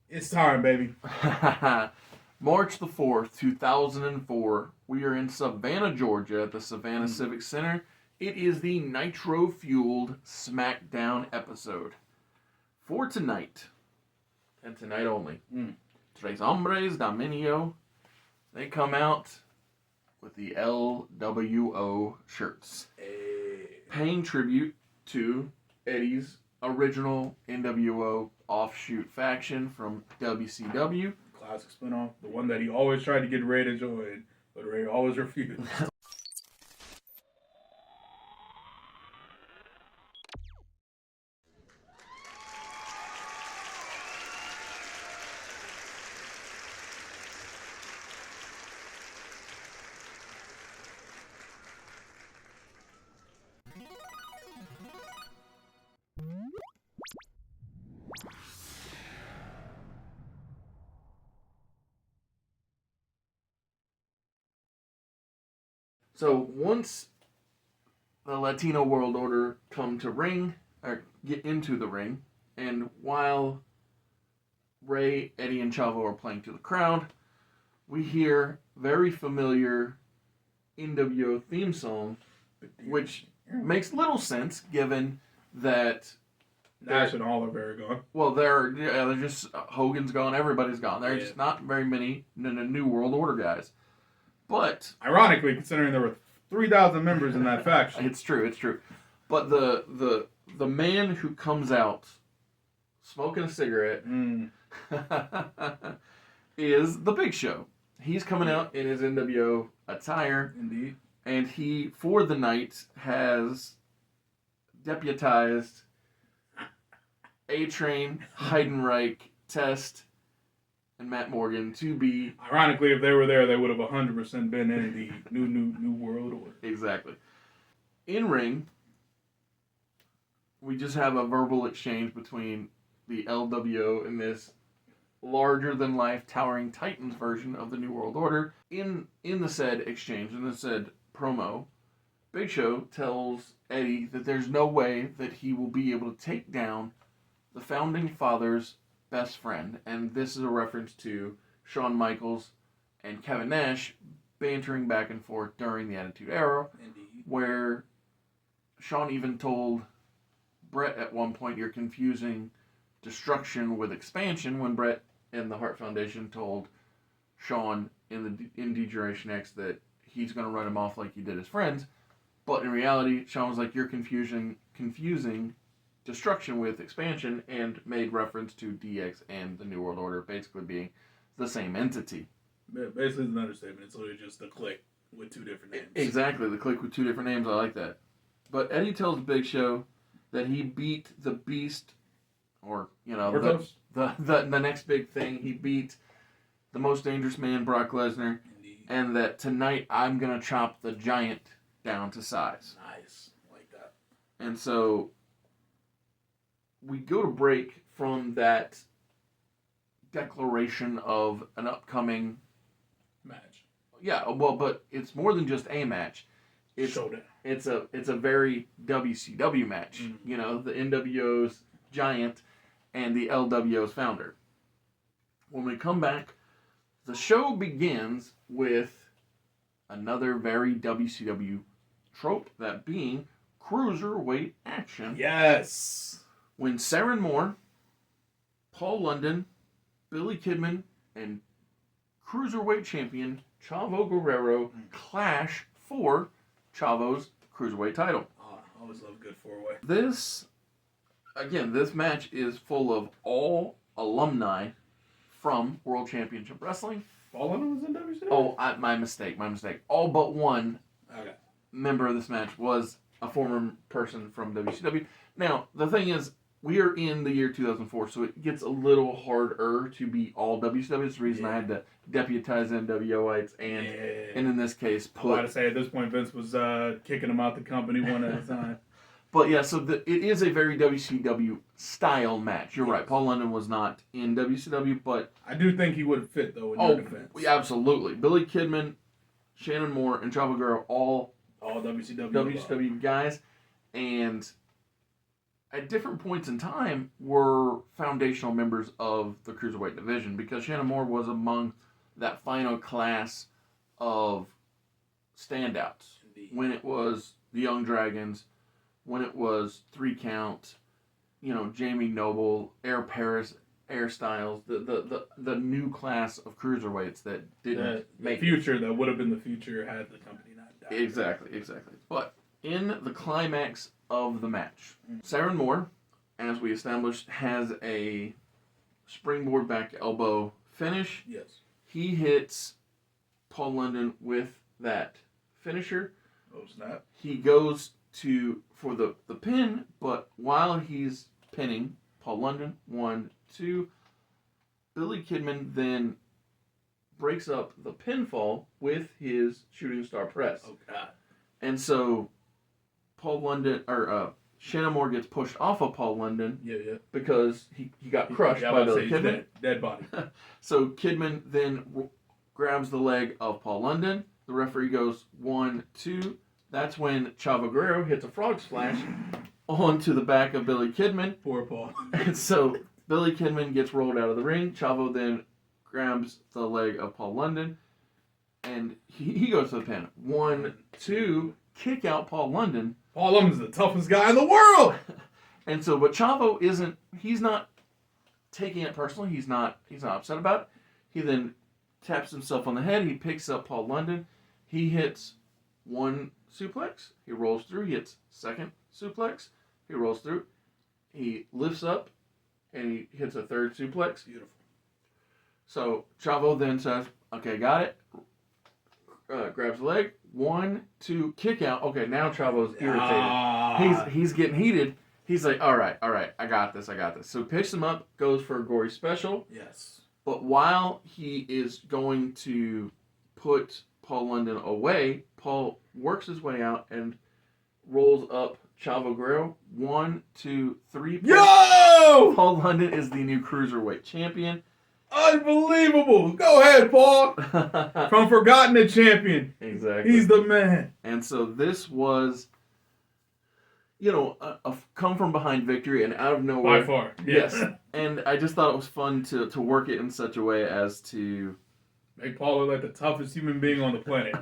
It's time, baby. March the 4th, 2004. We are in Savannah, Georgia at the Savannah Civic Center. It is the nitro fueled Smackdown episode. For tonight, and tonight only, Tres Hombres Dominio, they come out with the LWO shirts, paying tribute to Eddie's original NWO offshoot faction from WCW. Classic spinoff, the one that he always tried to get Ray to join, but Ray always refused. So once the Latino World Order come to ring, or get into the ring, and while Ray, Eddie, and Chavo are playing to the crowd, we hear very familiar NWO theme song, which makes little sense given that Nash and all are very gone. well, they're just Hogan's gone, everybody's gone. There's just not very many New World Order guys. But ironically, considering there were 3,000 members in that faction, it's true. But the man who comes out smoking a cigarette is the Big Show. He's coming out in his NWO attire. Indeed. And he, for the night, has deputized A-Train, Heidenreich, Test, and Matt Morgan to be... Ironically, if they were there, they would have 100% been in the new World Order. Exactly. In ring, we just have a verbal exchange between the LWO and this larger-than-life Towering Titans version of the New World Order. In the said exchange, in the said promo, Big Show tells Eddie that there's no way that he will be able to take down the Founding Fathers' best friend, and this is a reference to Shawn Michaels and Kevin Nash bantering back and forth during the Attitude Era. Indeed. Where Shawn even told Brett at one point, "You're confusing destruction with expansion," when Brett and the Hart Foundation told Shawn in Degeneration X that he's going to run him off like he did his friends. But in reality, Shawn was like, "You're confusing destruction with expansion," and made reference to DX and the New World Order basically being the same entity. Basically, it's an understatement. It's literally just the clique with two different names. Exactly, the clique with two different names. I like that. But Eddie tells Big Show that he beat the Beast, or the next big thing. He beat the most dangerous man, Brock Lesnar. Indeed. And that tonight I'm gonna chop the Giant down to size. Nice, like that. And so we go to break from that declaration of an upcoming match. Yeah, well, but it's more than just a match. It's Showdown. It's a very WCW match. Mm-hmm. You know, the NWO's Giant and the LWO's founder. When we come back, the show begins with another very WCW trope, that being cruiserweight action. Yes. When Saren Moore, Paul London, Billy Kidman, and cruiserweight champion Chavo Guerrero clash for Chavo's cruiserweight title. Oh, I always love good four-way. This match is full of all alumni from World Championship Wrestling. Paul London was in WCW? Oh, my mistake. All but one Okay. member of this match was a former person from WCW. Now, the thing is, we are in the year 2004, so it gets a little harder to be all WCW. That's the reason I had to deputize NWOites and in this case, I was about to say, at this point, Vince was kicking them out the company one at a time. But yeah, so it is a very WCW style match. You're right. Paul London was not in WCW, but I do think he would fit, though, in your defense. Absolutely. Billy Kidman, Shannon Moore, and Chavo Guerrero all WCW guys. And at different points in time, were foundational members of the Cruiserweight division, because Shannon Moore was among that final class of standouts. Indeed. When it was the Young Dragons, when it was 3 Count, Jamie Noble, Air Paris, Air Styles, the new class of cruiserweights that didn't make future that would have been the future had the company not died. Exactly. But in the climax of the match, Sharon Moore, as we established, has a springboard back elbow finish. Yes. He hits Paul London with that finisher. Oh, snap. He goes for the pin, but while he's pinning Paul London, 1, 2, Billy Kidman then breaks up the pinfall with his shooting star press. Oh, God. And so Paul London, or Shannon Moore gets pushed off of Paul London. Yeah. Because he got crushed by Billy Kidman. Dead body. So Kidman then grabs the leg of Paul London. The referee goes 1, 2. That's when Chavo Guerrero hits a frog splash onto the back of Billy Kidman. Poor Paul. And so Billy Kidman gets rolled out of the ring. Chavo then grabs the leg of Paul London. And he goes to the pin. 1, 2, kick out Paul London. Paul London's the toughest guy in the world. And so, but Chavo he's not taking it personally. He's not upset about it. He then taps himself on the head. He picks up Paul London. He hits 1 suplex. He rolls through. He hits 2nd suplex. He rolls through. He lifts up and he hits a 3rd suplex. Beautiful. So Chavo then says, "Okay, got it." Grabs the leg. 1, 2, kick out. Okay, now Chavo's irritated. He's getting heated. He's like, all right, I got this. So picks him up, goes for a gory special. Yes. But while he is going to put Paul London away, Paul works his way out and rolls up Chavo Guerrero. 1, 2, 3. Yo! Paul London is the new Cruiserweight champion. Unbelievable. Go ahead, Paul. From forgotten to champion. Exactly. He's the man. And so this was, a come from behind victory and out of nowhere. By far. Yes. And I just thought it was fun to work it in such a way as to make Paul look like the toughest human being on the planet.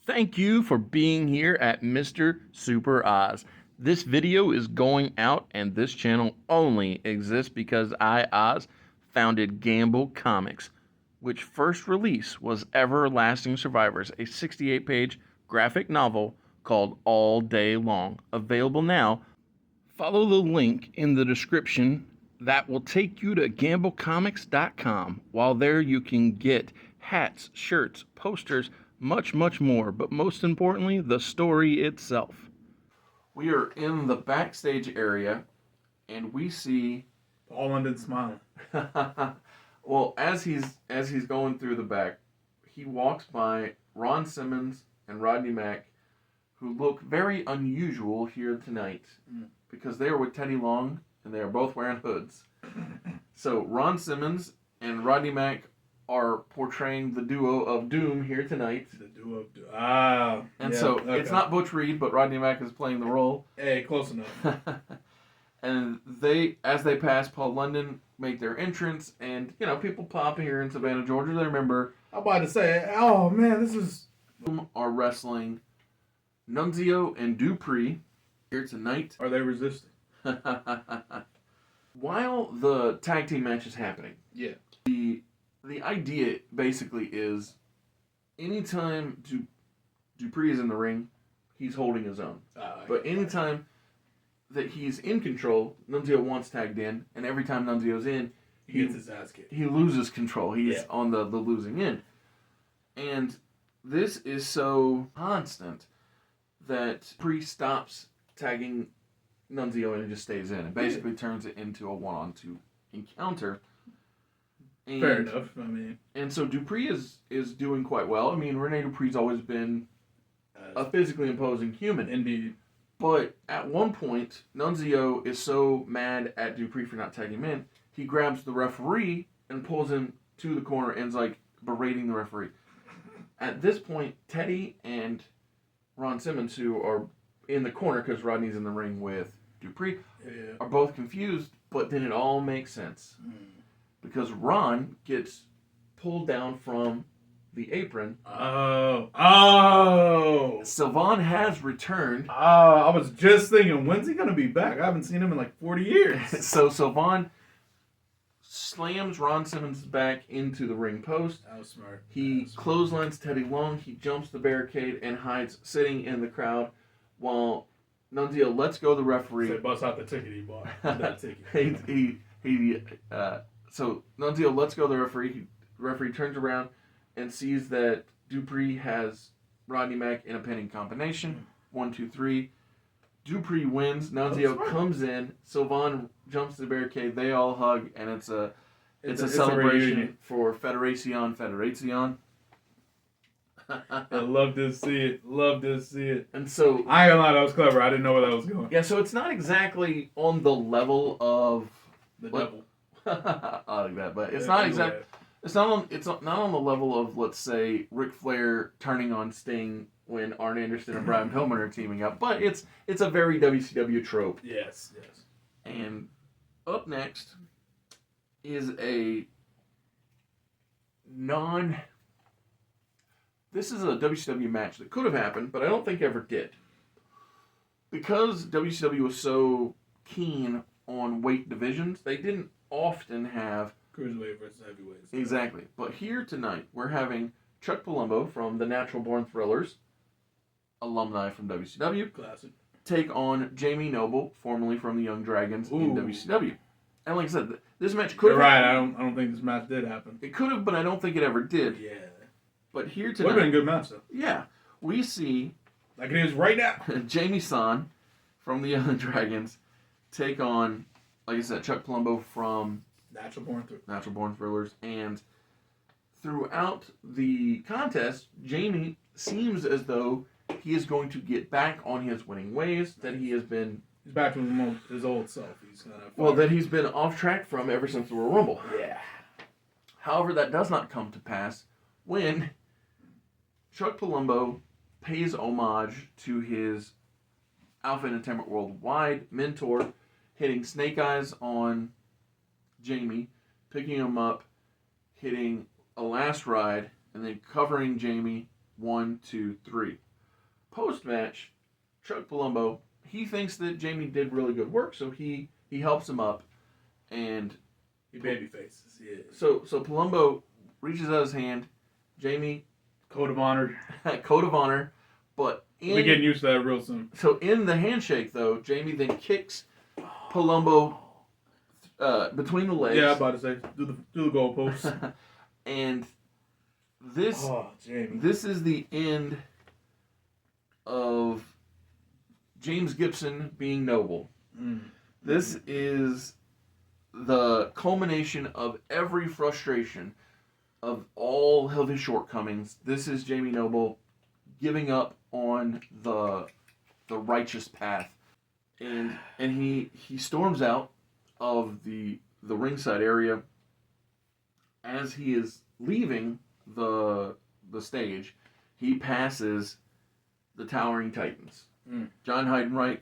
Thank you for being here at Mr. Super Oz. This video is going out, and this channel only exists because I, Oz, founded Gamble Comics, which first release was Everlasting Survivors, a 68-page graphic novel called All Day Long. Available now. Follow the link in the description that will take you to gamblecomics.com. While there, you can get hats, shirts, posters, much, much more, but most importantly, the story itself. We are in the backstage area, and we see Paul London smiling. Well, as he's going through the back, he walks by Ron Simmons and Rodney Mack, who look very unusual here tonight because they are with Teddy Long and they are both wearing hoods. So Ron Simmons and Rodney Mack are portraying the duo of Doom here tonight. The duo of Doom. And so it's not Butch Reed, but Rodney Mack is playing the role. Hey, close enough. And as they pass Paul London, make their entrance, and people pop here in Savannah, Georgia. They remember. I'm about to say, oh man, this is. Are wrestling Nunzio and Dupree here tonight. Are they resisting? While the tag team match is happening, the idea basically is anytime Dupree is in the ring, he's holding his own. But anytime that he's in control, Nunzio wants tagged in, and every time Nunzio's in, he gets his ass kicked. He loses control. He's on the losing end. And this is so constant that Dupree stops tagging Nunzio in and just stays in. And basically turns it into a 1-on-2 encounter. And, fair enough. And so Dupree is doing quite well. I mean, Rene Dupree's always been a physically imposing human. Indeed. But at one point, Nunzio is so mad at Dupree for not tagging him in, he grabs the referee and pulls him to the corner and is like berating the referee. At this point, Teddy and Ron Simmons, who are in the corner because Rodney's in the ring with Dupree, Yeah. are both confused, but then it all makes sense. Because Ron gets pulled down from the apron. Oh. Sylvan has returned. I was just thinking, when's he going to be back? I haven't seen him in like 40 years. So Sylvan slams Ron Simmons' back into the ring post. That was smart. He clotheslines Teddy Long. He jumps the barricade and hides sitting in the crowd while Nunzio lets go the referee. Say, bust out the ticket he bought. That ticket. So Nunzio lets go the referee. The referee turns around and sees that Dupree has Rodney Mack in a pinning combination. 1, 2, 3. Dupree wins. Nunzio comes in. Sylvan jumps the barricade. They all hug, and it's a celebration for Federacion. I love to see it. Love to see it. And so I ain't gonna lie, that was clever. I didn't know where that was going. yeah, so it's not exactly on the level of The devil. I like that, but it's Yeah, not anyway. exact. It's not on the level of, let's say, Ric Flair turning on Sting when Arn Anderson and Brian Pillman are teaming up, but it's a very WCW trope. Yes. And up next is a This is a WCW match that could have happened, but I don't think ever did. Because WCW was so keen on weight divisions, they didn't often have Cruiserweight versus heavyweights. exactly. But here tonight, we're having Chuck Palumbo from the Natural Born Thrillers, alumni from WCW, Classic. take on Jamie Noble, formerly from the Young Dragons in WCW. And like I said, this match could You're have right. happened. I don't think this match did happen. It could have, but I don't think it ever did. Yeah. But here Would have been tonight, a good match though. yeah, we see Like it is right now. Jamie San from the Young Dragons take on, like I said, Chuck Palumbo from Natural Born Thrillers. And throughout the contest, Jamie seems as though he is going to get back on his winning ways that he has been. He's back to his old self. He's That he's been off track from ever since the Royal Rumble. Yeah. However, that does not come to pass when Chuck Palumbo pays homage to his Alpha Entertainment Worldwide mentor, hitting Snake Eyes on Jamie, picking him up, hitting a last ride, and then covering Jamie 1, 2, 3. Post-match, Chuck Palumbo, he thinks that Jamie did really good work, so he helps him up, and He baby faces. Yeah. so Palumbo reaches out his hand, Jamie Code of honor. code of honor, but We're getting used to that real soon. so in the handshake though, Jamie then kicks Palumbo between the legs. Yeah, I'm about to say do the goalpost. And this Jamie. this is the end of James Gibson being Noble. This is the culmination of every frustration of all of his shortcomings. This is Jamie Noble giving up on the righteous path, and he storms out of the ringside area. As he is leaving the stage, he passes the Towering Titans, John Heidenreich,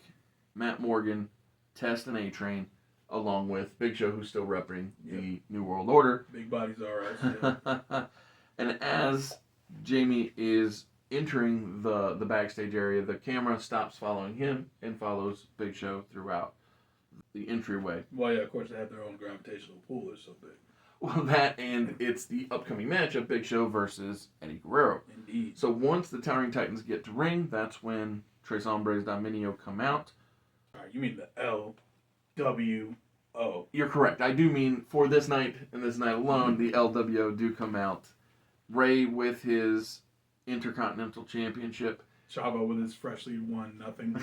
Matt Morgan, Test, and A-Train, along with Big Show, who's still repping the New World Order. Big bodies are right. And as Jamie is entering the backstage area, the camera stops following him and follows Big Show throughout the entryway. Well, yeah, of course they have their own gravitational pull. They're so big. Well, that and it's the upcoming match of Big Show versus Eddie Guerrero. Indeed. So once the Towering Titans get to ring, that's when Tres Hombres Dominio come out. All right, you mean the LWO? You're correct. I do mean for this night and this night alone, the LWO do come out. Ray with his Intercontinental Championship. Chavo with his freshly won nothing.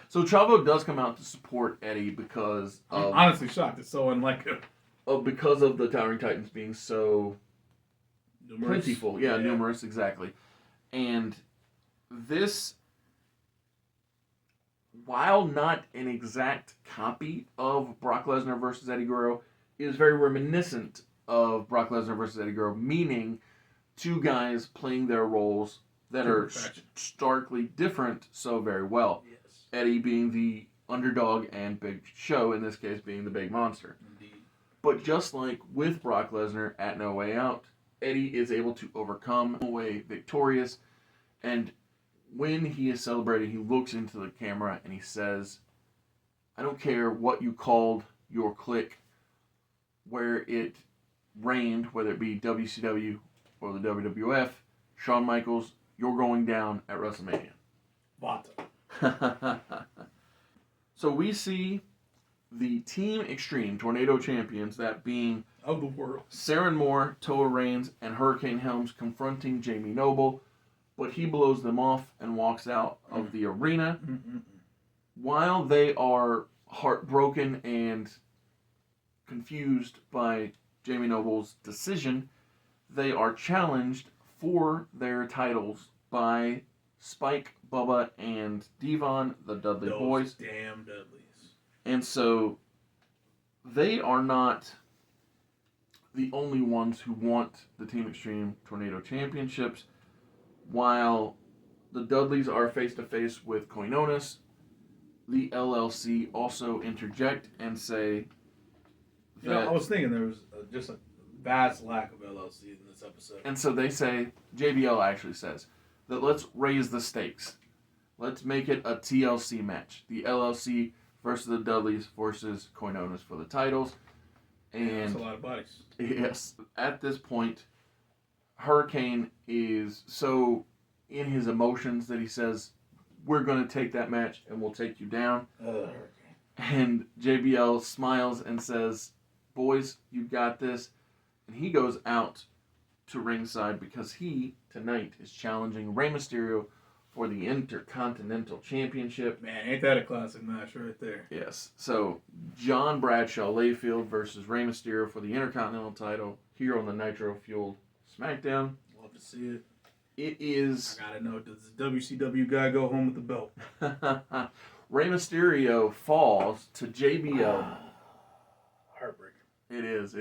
So Chavo does come out to support Eddie because I'm of, honestly shocked. It's so unlike him. because of the Towering Titans being so Numerous. plentiful. Yeah, numerous, exactly. And this, while not an exact copy of Brock Lesnar versus Eddie Guerrero, is very reminiscent of Brock Lesnar versus Eddie Guerrero, meaning two guys playing their roles that are starkly different so very well. Yes. Eddie being the underdog and big show, in this case being the big monster. Indeed. But just like with Brock Lesnar at No Way Out, Eddie is able to overcome, away victorious, and when he is celebrating, he looks into the camera and he says, I don't care what you called your clique, where it reigned, whether it be WCW or the WWF, Shawn Michaels, you're going down at WrestleMania. Vata. So we see the Team Extreme Tornado Champions, that being Of the world. Saren Moore, Toa Reigns, and Hurricane Helms confronting Jamie Noble, but he blows them off and walks out of the arena. While they are heartbroken and confused by Jamie Noble's decision, they are challenged for their titles by Spike, Bubba, and Devon, the Dudley Those Boys. damn Dudleys. And so they are not the only ones who want the Team Extreme Tornado Championships. While the Dudleys are face-to-face with Koinonis, the LLC also interject and say You know, I was thinking there was just a vast lack of LLC in this episode. And so they say, JBL actually says, that let's raise the stakes. Let's make it a TLC match. The LLC versus the Dudleys versus Koinonis for the titles. And That's a lot of bodies. yes, at this point, Hurricane is so in his emotions that he says, we're going to take that match and we'll take you down. And JBL smiles and says, boys, you got this. And he goes out to ringside because he, tonight, is challenging Rey Mysterio for the Intercontinental Championship. Man, ain't that a classic match right there? Yes. So, John Bradshaw Layfield versus Rey Mysterio for the Intercontinental title here on the Nitro-fueled Smackdown. Love to see it. It is... I gotta know, does the WCW guy go home with the belt? Rey Mysterio falls to JBL. Heartbreaking. It is.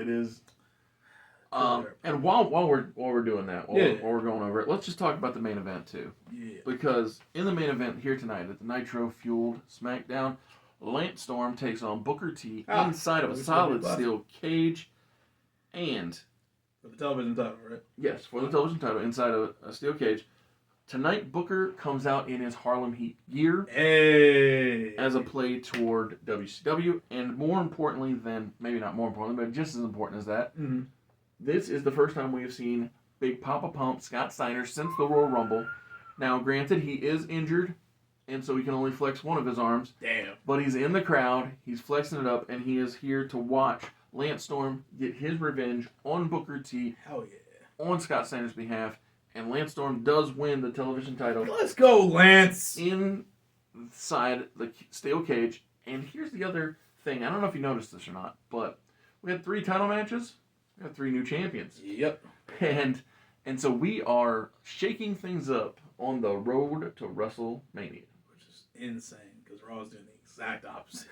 And while we're doing that, while we're going over it, let's just talk about the main event too. Yeah. Because in the main event here tonight at the Nitro-fueled Smackdown, Lance Storm takes on Booker T inside of a solid steel cage, and For the television title, right? yes, for the television title inside of a steel cage. Tonight, Booker comes out in his Harlem Heat gear as a play toward WCW, and more importantly maybe not more importantly, but just as important as that, this is the first time we have seen Big Papa Pump Scott Steiner since the Royal Rumble. Now, granted, he is injured, and so he can only flex one of his arms. Damn. But he's in the crowd, he's flexing it up, and he is here to watch Lance Storm get his revenge on Booker T. Hell yeah. On Scott Steiner's behalf. And Lance Storm does win the television title. Let's go, Lance! Inside the steel cage. And here's the other thing. I don't know if you noticed this or not, but we had 3 title matches. We had 3 new champions. Yep. And so we are shaking things up on the road to WrestleMania. Which is insane, because Raw's doing the exact opposite.